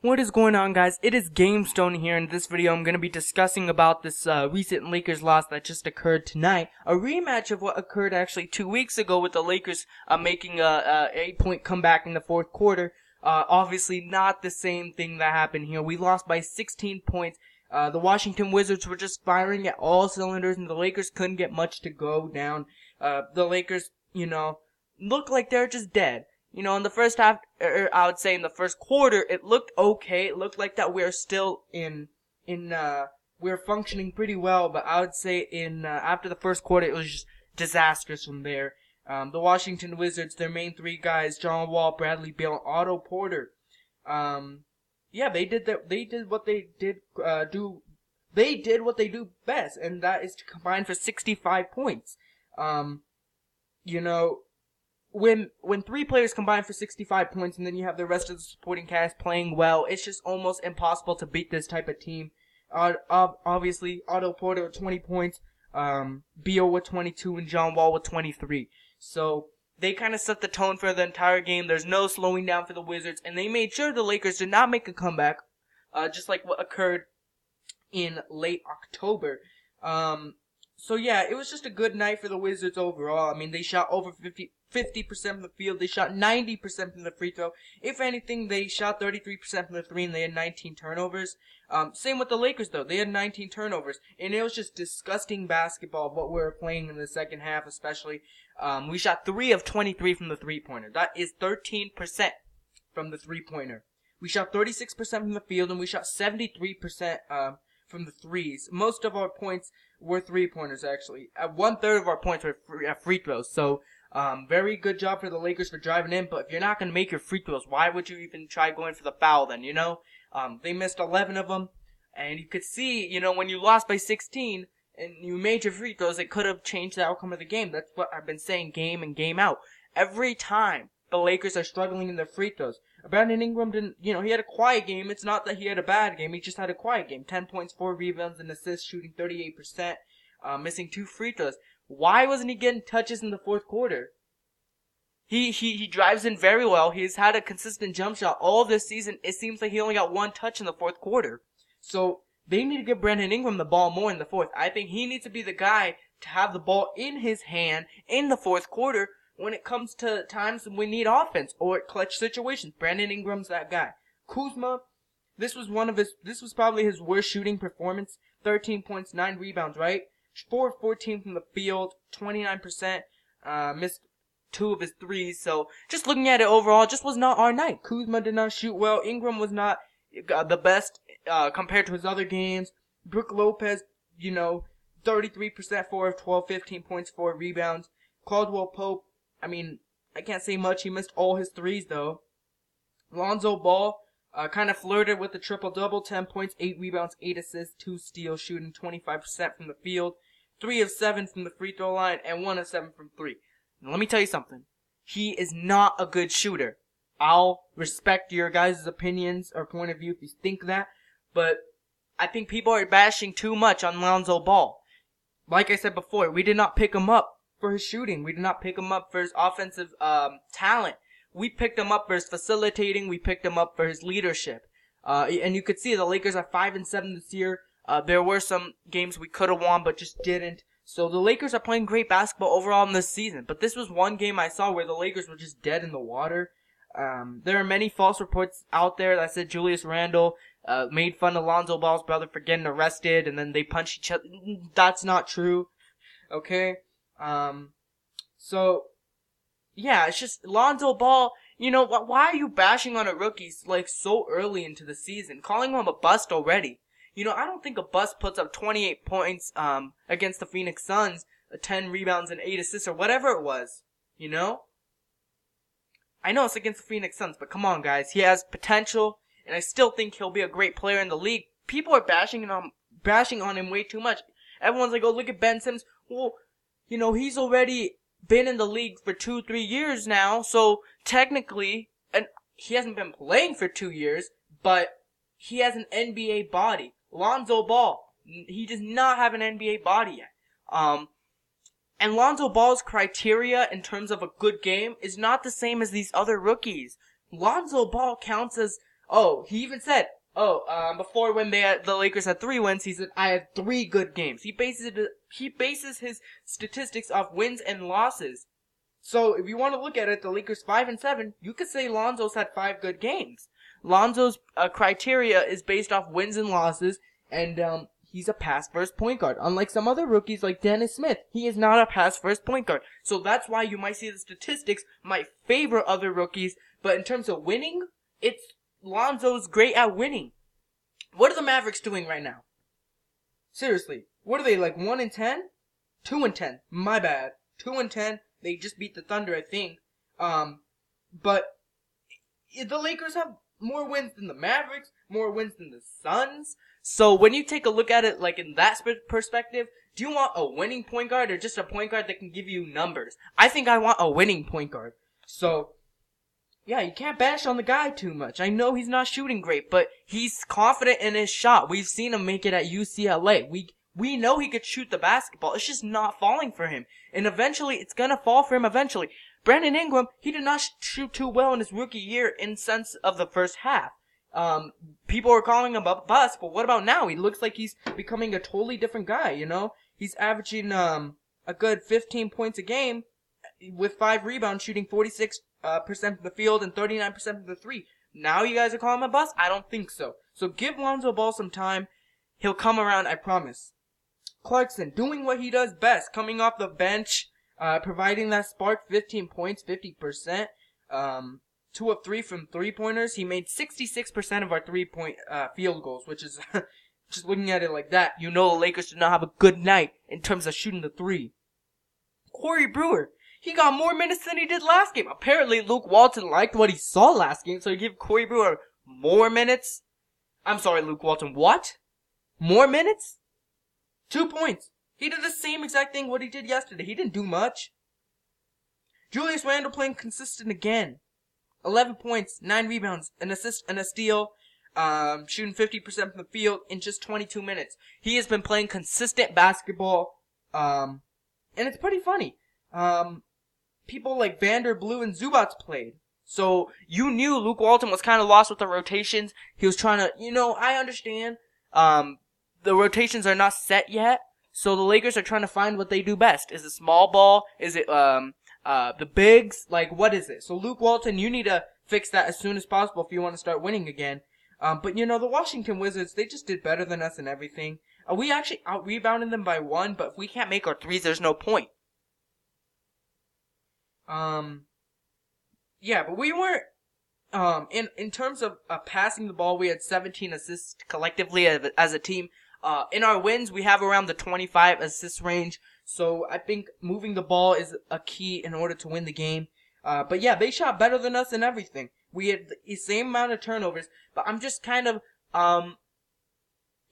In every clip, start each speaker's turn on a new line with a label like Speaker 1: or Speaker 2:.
Speaker 1: What is going on, guys? It is GameStone here. In this video, I'm going to be discussing about this recent Lakers loss that just occurred tonight. A rematch of what occurred actually 2 weeks ago with the Lakers making a 8-point comeback in the fourth quarter. Obviously not the same thing that happened here. We lost by 16 points. The Washington Wizards were just firing at all cylinders, and the Lakers couldn't get much to go down. The Lakers, looked like they're just dead. In the first half, I would say in the first quarter, it looked okay. It looked like that we're still we're functioning pretty well, but I would say after the first quarter, it was just disastrous from there. The Washington Wizards, their main three guys, John Wall, Bradley Beal, and Otto Porter, they did what they do best, and that is to combine for 65 points. When three players combine for 65 points and then you have the rest of the supporting cast playing well, it's just almost impossible to beat this type of team. Obviously, Otto Porter with 20 points, Beal with 22, and John Wall with 23. So they kind of set the tone for the entire game. There's no slowing down for the Wizards, and they made sure the Lakers did not make a comeback, just like what occurred in late October. So yeah, it was just a good night for the Wizards overall. I mean, they shot over 50% from the field. They shot 90% from the free throw. If anything, they shot 33% from the three, and they had 19 turnovers. Same with the Lakers, though. They had 19 turnovers, and it was just disgusting basketball, what we were playing in the second half, especially. We shot 3 of 23 from the three-pointer. That is 13% from the three-pointer. We shot 36% from the field, and we shot 73% from the threes. Most of our points were three-pointers, actually. 1/3 of our points were free throws. So, very good job for the Lakers for driving in. But if you're not going to make your free throws, why would you even try going for the foul then, They missed 11 of them. And you could see, when you lost by 16 and you made your free throws, it could have changed the outcome of the game. That's what I've been saying game in, game out. Every time the Lakers are struggling in their free throws. Brandon Ingram didn't, he had a quiet game. It's not that he had a bad game. He just had a quiet game. 10 points, 4 rebounds, and assists, shooting 38%, missing 2 free throws. Why wasn't he getting touches in the fourth quarter? He drives in very well. He's had a consistent jump shot all this season. It seems like he only got 1 touch in the fourth quarter. So they need to give Brandon Ingram the ball more in the fourth. I think he needs to be the guy to have the ball in his hand in the fourth quarter when it comes to times when we need offense or clutch situations. Brandon Ingram's that guy. Kuzma, this was probably his worst shooting performance. 13 points, 9 rebounds, right? 4 of 14 from the field, 29%, missed 2 of his threes. So just looking at it overall, just was not our night. Kuzma did not shoot well. Ingram was not the best compared to his other games. Brook Lopez, 33%, 4 of 12, 15 points, 4 rebounds. Caldwell Pope, I can't say much. He missed all his threes, though. Lonzo Ball kind of flirted with the triple-double. 10 points, 8 rebounds, 8 assists, 2 steals, shooting 25% from the field. 3 of 7 from the free throw line, and 1 of 7 from 3. Now, let me tell you something. He is not a good shooter. I'll respect your guys' opinions or point of view if you think that, but I think people are bashing too much on Lonzo Ball. Like I said before, we did not pick him up for his shooting. We did not pick him up for his offensive talent. We picked him up for his facilitating. We picked him up for his leadership. And you could see the Lakers are 5-7 this year. There were some games we could have won, but just didn't. So the Lakers are playing great basketball overall in this season. But this was one game I saw where the Lakers were just dead in the water. There are many false reports out there that said Julius Randle made fun of Lonzo Ball's brother for getting arrested, and then they punched each other. That's not true. Okay? So, yeah, it's just Lonzo Ball, why are you bashing on a rookie, so early into the season? Calling him a bust already. I don't think a bust puts up 28 points, against the Phoenix Suns, 10 rebounds and 8 assists or whatever it was. I know it's against the Phoenix Suns, but come on, guys. He has potential, and I still think he'll be a great player in the league. People are bashing on him way too much. Everyone's like, oh, look at Ben Simmons. Well, he's already been in the league for 2-3 years now, so technically, and he hasn't been playing for 2 years, but he has an NBA body. Lonzo Ball, he does not have an NBA body yet. And Lonzo Ball's criteria in terms of a good game is not the same as these other rookies. Lonzo Ball counts as He even said, before when the Lakers had 3 wins, he said, I had 3 good games. He bases his statistics off wins and losses. So if you want to look at it, the Lakers 5-7, you could say Lonzo's had 5 good games. Lonzo's criteria is based off wins and losses, and he's a pass-first point guard. Unlike some other rookies like Dennis Smith, he is not a pass-first point guard. So that's why you might see the statistics might favor other rookies, but in terms of winning, Lonzo's great at winning. What are the Mavericks doing right now? Seriously, what are they, like 1-10? 2-10. My bad. 2-10. They just beat the Thunder, I think. But the Lakers have more wins than the Mavericks, more wins than the Suns. So when you take a look at it like in that perspective, do you want a winning point guard or just a point guard that can give you numbers? I think I want a winning point guard. So, yeah, you can't bash on the guy too much. I know he's not shooting great, but he's confident in his shot. We've seen him make it at UCLA. We know he could shoot the basketball. It's just not falling for him. And eventually, it's gonna fall for him eventually. Brandon Ingram, he did not shoot too well in his rookie year in sense of the first half. People were calling him a bust, but what about now? He looks like he's becoming a totally different guy, you know? He's averaging, a good 15 points a game with 5 rebounds, shooting 46% from the field and 39% from the 3. Now you guys are calling him a bust? I don't think so. So give Lonzo Ball some time. He'll come around, I promise. Clarkson, doing what he does best, coming off the bench, providing that spark, 15 points, 50%, 2 of 3 from 3-pointers. He made 66% of our 3-point, field goals, which is, just looking at it like that, you know the Lakers did not have a good night in terms of shooting the 3. Corey Brewer, he got more minutes than he did last game. Apparently Luke Walton liked what he saw last game, so he gave Corey Brewer more minutes. I'm sorry, Luke Walton, what? More minutes? 2 points. He did the same exact thing what he did yesterday. He didn't do much. Julius Randle playing consistent again. 11 points, 9 rebounds, an assist and a steal. Shooting 50% from the field in just 22 minutes. He has been playing consistent basketball. And it's pretty funny. People like Vander Blue and Zubats played. So you knew Luke Walton was kind of lost with the rotations. He was trying to, I understand. The rotations are not set yet. So the Lakers are trying to find what they do best. Is it small ball? Is it, the bigs? Like, what is it? So Luke Walton, you need to fix that as soon as possible if you want to start winning again. But the Washington Wizards, they just did better than us in everything. We actually out-rebounded them by 1, but if we can't make our threes, there's no point. Yeah, but we weren't, in terms of, passing the ball, we had 17 assists collectively as a team. In our wins, we have around the 25 assist range. So I think moving the ball is a key in order to win the game. But yeah, they shot better than us in everything. We had the same amount of turnovers, but I'm just kind of,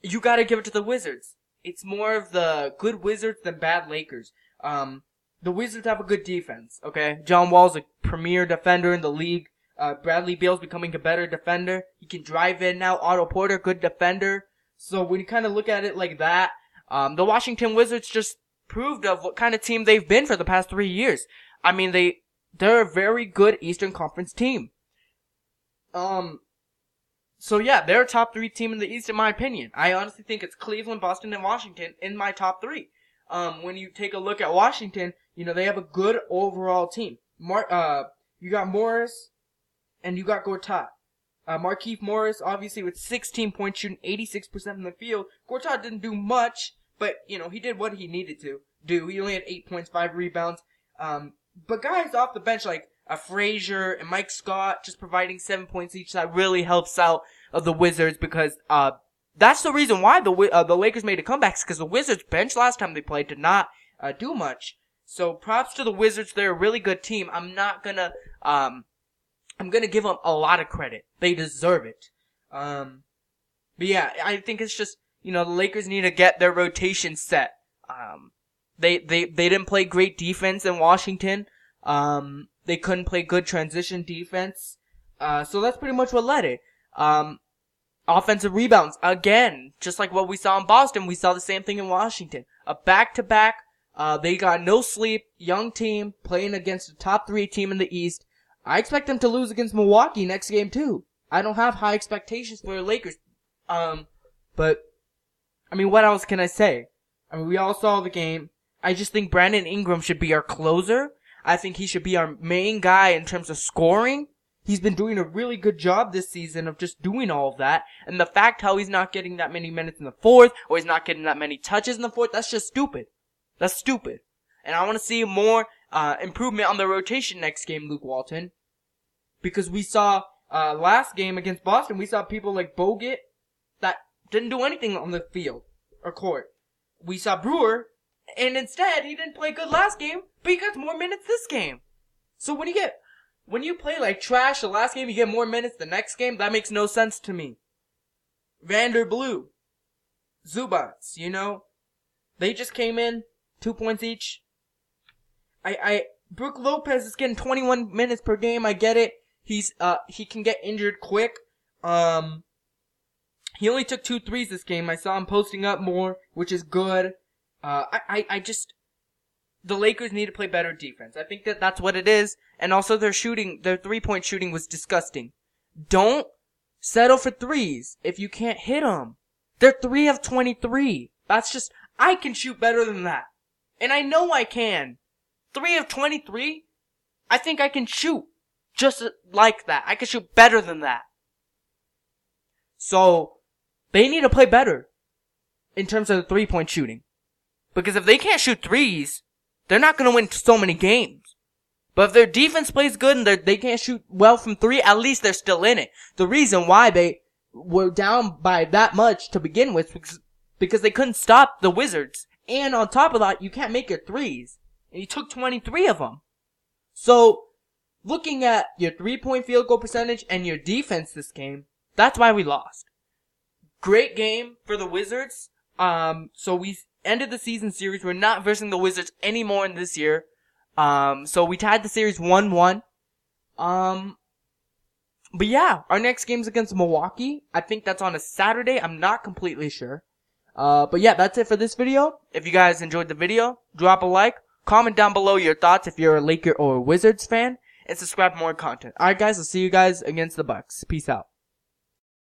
Speaker 1: you gotta give it to the Wizards. It's more of the good Wizards than bad Lakers. The Wizards have a good defense, okay? John Wall's a premier defender in the league. Bradley Beal's becoming a better defender. He can drive in now. Otto Porter, good defender. So when you kind of look at it like that, the Washington Wizards just proved of what kind of team they've been for the past 3 years. I mean, they're a very good Eastern Conference team. So yeah, they're a top 3 team in the East in my opinion. I honestly think it's Cleveland, Boston, and Washington in my top 3. When you take a look at Washington, they have a good overall team. You got Morris, and you got Gortat. Markieff Morris, obviously, with 16 points, shooting 86% from the field. Gortat didn't do much, but, he did what he needed to do. He only had 8 points, 5 rebounds. But guys off the bench, like Frazier and Mike Scott, just providing 7 points each, that really helps out the Wizards, because, that's the reason why the Lakers made a comeback, because the Wizards bench last time they played did not, do much. So props to the Wizards. They're a really good team. I'm gonna give them a lot of credit. They deserve it. But yeah, I think it's just, the Lakers need to get their rotation set. They didn't play great defense in Washington. They couldn't play good transition defense. So that's pretty much what led it. Offensive rebounds, again, just like what we saw in Boston, we saw the same thing in Washington. A back-to-back, they got no sleep, young team, playing against a top 3 team in the East. I expect them to lose against Milwaukee next game too. I don't have high expectations for the Lakers. But, I mean, what else can I say? I mean, we all saw the game. I just think Brandon Ingram should be our closer. I think he should be our main guy in terms of scoring. He's been doing a really good job this season of just doing all of that. And the fact how he's not getting that many minutes in the fourth, or he's not getting that many touches in the fourth, that's just stupid. That's stupid. And I want to see more improvement on the rotation next game, Luke Walton. Because we saw last game against Boston, we saw people like Bogut that didn't do anything on the field or court. We saw Brewer, and instead he didn't play good last game, but he got more minutes this game. So when you play like trash the last game, you get more minutes the next game, that makes no sense to me. Vander Blue, Zubats, you know, they just came in, 2 points each. Brook Lopez is getting 21 minutes per game, I get it. He can get injured quick. He only took 2 threes this game. I saw him posting up more, which is good. The Lakers need to play better defense. I think that's what it is. And also their 3-point shooting was disgusting. Don't settle for threes if you can't hit them. They're 3 of 23. I can shoot better than that. And I know I can. 3 of 23? I think I can shoot just like that. I can shoot better than that. So, they need to play better in terms of the 3-point shooting. Because if they can't shoot threes, they're not going to win so many games. But if their defense plays good and they can't shoot well from 3, at least they're still in it. The reason why they were down by that much to begin with was because they couldn't stop the Wizards. And on top of that, you can't make your threes. And you took 23 of them. So, looking at your 3-point field goal percentage and your defense this game, that's why we lost. Great game for the Wizards. So we ended the season series. We're not versing the Wizards anymore in this year. So we tied the series 1-1. But yeah, our next game's against Milwaukee. I think that's on a Saturday. I'm not completely sure. But yeah, that's it for this video. If you guys enjoyed the video, drop a like, comment down below your thoughts if you're a Laker or a Wizards fan, and subscribe for more content. Alright guys, I'll see you guys against the Bucks. Peace out.